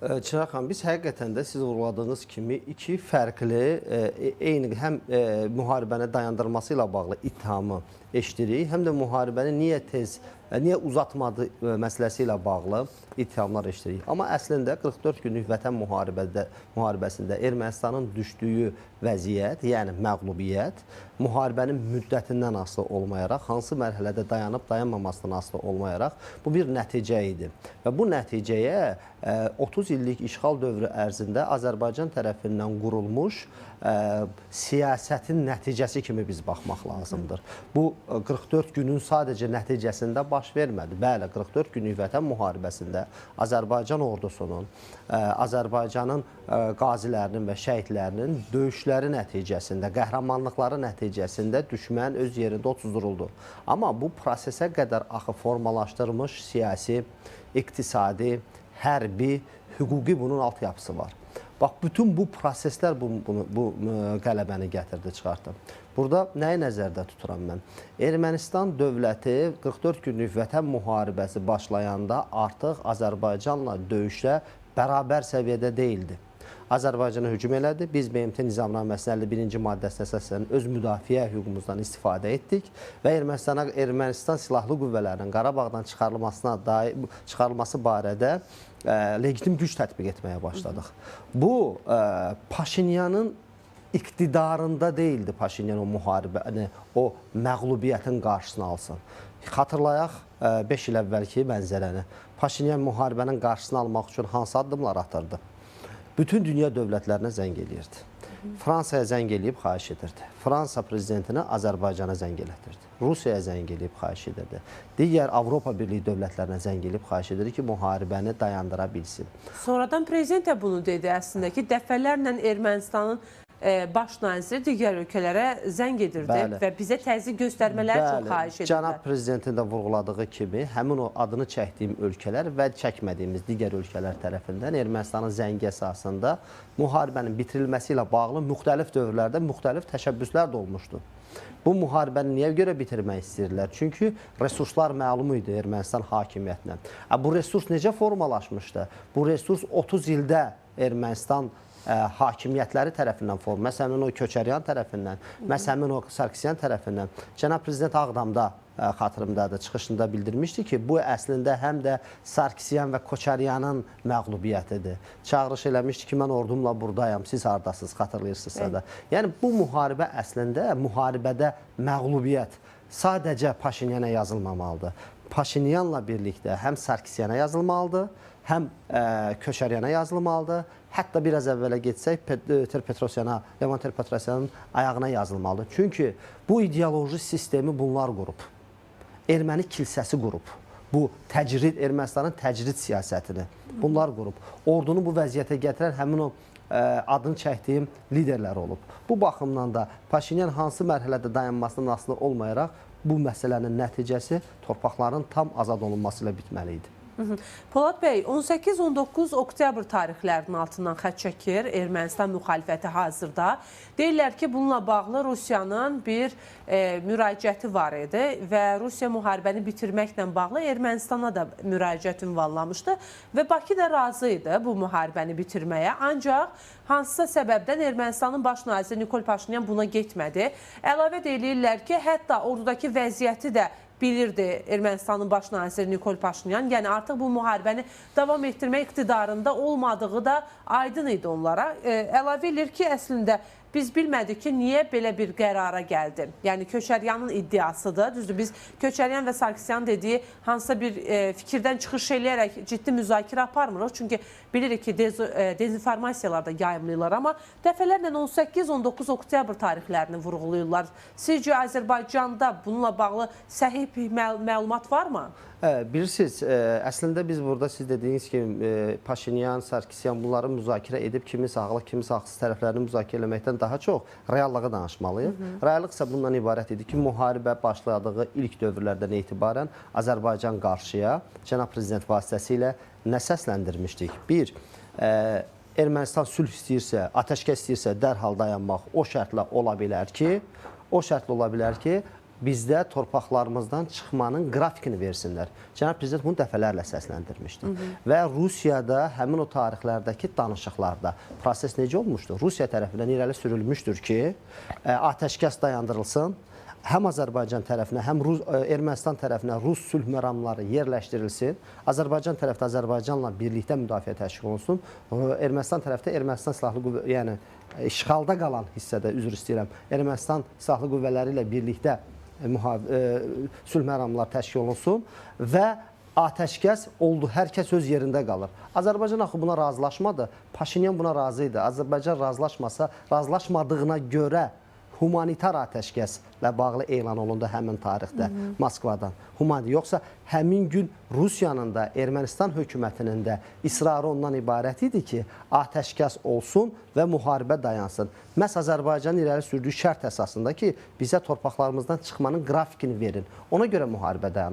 Çınar xanım, biz həqiqətən də siz vurguladığınız kimi iki fərqli, eyni həm müharibəni dayandırması ilə bağlı ittihamı eşidirik, həm də müharibəni niyə uzatmadı məsələsi ilə bağlı ittihamlar eşidirik. Amma əslində 44 günlük vətən müharibəsində Ermənistanın düşdüyü vəziyyət, yəni məğlubiyyət, müharibənin müddətindən asılı olmayaraq, hansı mərhələdə dayanıb dayanmamasından asılı olmayaraq bu bir nəticə idi. Və bu nəticəyə 30 illik işğal dövrü ərzində Azərbaycan tərəfindən qurulmuş siyasətin nəticəsi kimi biz baxmaq lazımdır. Bu 44 günün sadəcə nəticəsində baş vermədi. Bəli, 44 günlük vətən müharibəsində Azərbaycan ordusunun, Azərbaycanın qazilərinin və şəhidlərinin döyüşləri nəticəsində, qəhrəmanlıqları nəticəsində düşmən öz yerində otuzduruldu. Amma bu prosesə qədər axı formalaşdırılmış siyasi, iqtisadi, hərbi, hüquqi bunun altyapısı var. Bax, bütün bu proseslər bu qələbəni gətirdi, çıxartdı. Burada nəyi nəzərdə tuturam mən? Ermənistan dövləti 44 günlük vətən müharibəsi başlayanda artıq Azərbaycanla döyüşdə bərabər səviyyədə deyildi. Azərbaycana hücum elədi. Biz BMT Nizamnaməsinin 51-ci maddəsinə əsasən öz müdafiə hüququmuzdan istifadə etdik və Ermənistan silahlı qüvvələrinin Qarabağdan çıxarılması barədə legitim güc tətbiq etməyə başladıq. Bu, Paşinyanın iqtidarında deyildi Paşinyan o müharibəni, o məğlubiyyətin qarşısını alsın. Xatırlayaq 5 il əvvəlki mənzərəni. Paşinyan müharibənin qarşısını almaq üçün hansı addımlar atırdı? Bütün dünya dövlətlərinə zəng eləyirdi. Fransaya zəng eləyib xahiş edirdi. Fransa prezidentinə Azərbaycana zəng elətdirdi. Rusiyaya zəng eləyib xahiş edirdi. Digər Avropa Birliyi dövlətlərinə zəng eləyib xahiş edirdi ki, müharibəni dayandıra bilsin. Sonradan prezident də bunu dedi əslində ki, dəfələrlə Ermənistanın baş naziri digər ölkələrə zəng edirdi və bizə təzyiq göstərmələri üçün xahiş edirdi. Cənab prezidentin də vurğuladığı kimi, həmin o adını çəkdiyim ölkələr və çəkmədiyimiz digər ölkələr tərəfindən Ermənistanın zəngi əsasında müharibənin bitirilməsi ilə bağlı müxtəlif dövrlərdə müxtəlif təşəbbüslər də olmuşdu. Bu müharibəni niyə görə bitirmək istəyirlər? Çünki resurslar məlum idi Ermənistan hakimiyyətinə. Bu resurs necə formalaşmışdı? Bu resurs 30 ildə Ermənistan hakimiyyətləri tərəfindən məsələn o Köçəryan tərəfindən, məsələn o Sarkisyan tərəfindən. Cənab Prezident Ağdamda xatırımdadır, çıxışında bildirmişdi ki, bu əslində həm də Sarkisyan və Köçəryanın məğlubiyyətidir. Çağırış eləmişdi ki, mən ordumla buradayam, siz hardasınız, xatırlayırsınızsa da. Yəni bu müharibə əslində müharibədə məğlubiyyət sadəcə Paşinyana yazılmamalıdır. Paşinyanla birlikdə həm Sarkisyana yazılmalıdır, həm Köçəryana yazılmalıdır, hətta biraz əvvələ getsək Levon Ter-Petrosyanın ayağına yazılmalıdır. Çünki bu ideoloji sistemi bunlar qurub. Erməni kilsəsi qurub. Bu Ermənistanın təcrid siyasətini bunlar qurub. Ordunu bu vəziyyətə gətirən həmin o adını çəkdiyim liderlər olub. Bu baxımdan da Paşinyan hansı mərhələdə dayanmasından asılı olmayaraq bu məsələnin nəticəsi torpaqların tam azad olunması ilə bitməli idi. Polad bəy, 18-19 oktyabr tarixlərinin altından xətt çəkir Ermənistan müxalifəti hazırda. Deyirlər ki, bununla bağlı Rusiyanın bir müraciəti var idi və Rusiya müharibəni bitirməklə bağlı Ermənistana da müraciət ünvanlamışdı və Bakı da razı idi bu müharibəni bitirməyə. Ancaq hansısa səbəbdən Ermənistanın baş naziri Nikol Paşinyan buna getmədi. Əlavə deyirlər ki, hətta ordudakı vəziyyəti də bilirdi Ermənistanın baş naziri Nikol Paşinyan. Yəni artıq bu müharibəni davam etdirmək iqtidarında olmadığı da aydın idi onlara. Əlavə edir ki, əslində biz bilmədik ki, niyə belə bir qərara gəldi. Yəni Köçəryanın iddiasıdır. Düzdür, biz Köçəryan və Sarkisyan dediyi hansısa bir fikirdən çıxış eləyərək ciddi müzakirə aparmırıq. Çünki bilirik ki, dezinformasiyalar da yayımlayırlar. Amma dəfələrlə 18-19 oktyabr tarixlərini vurğulayırlar. Sizcə Azərbaycanda bununla bağlı səhih bir məlumat varmı? Bilirsiniz, əslində biz burada siz dediyiniz kimi Paşinyan, Sarkisyan bunları müzakirə edib kimisə haqlı, kimisə haqsız tərəflərini müzakirə eləməkdən daha çox reallığı danışmalıyıq. Reallıq isə bundan ibarət idi ki, müharibə başladığı ilk dövrlərdən etibarən Azərbaycan qarşıya Cənab Prezident vasitəsilə nə səsləndirmişdik? Bir, Ermənistan sülh istəyirsə, atəşkəs istəyirsə dərhal dayanmaq o şərtlə ola bilər ki, bizdə torpaqlarımızdan çıxmanın qrafikini versinlər. Cənab Prezident bunu dəfələrlə səsləndirmişdi. Və Rusiyada həmin o tarixlərdəki danışıqlarda proses necə olmuşdur? Rusiya tərəfindən irəli sürülmüşdür ki, atəşkəs dayandırılsın, həm Azərbaycan tərəfinə, həm Ermənistan tərəfinə Rus sülh məramları yerləşdirilsin. Azərbaycan tərəfdə Azərbaycanla birlikdə müdafiə təşkil olunsun. Ermənistan tərəfdə Ermənistan silahlı qüvvə, yəni işğalda qalan hissədə, üzr istəyirəm, Ermənistan silahlı qüvvələri ilə birlikdə sülh məramları təşkil olunsun və atəşkəs oldu, hər kəs öz yerində qalır. Azərbaycan axı buna razılaşmadı, Paşinyan buna razı idi. Azərbaycan razılaşmadığına görə humanitar atəşkəslə bağlı elan olundu həmin tarixdə Moskvadan. Yoxsa həmin gün Rusiyanın da, Ermənistan hökumətinin də israrı ondan ibarət idi ki, atəşkəs olsun və müharibə dayansın. Məhz Azərbaycanın irəli sürdüyü şərt əsasında ki, bizə torpaqlarımızdan çıxmanın qrafikini verin. Ona görə müharibə dayanır.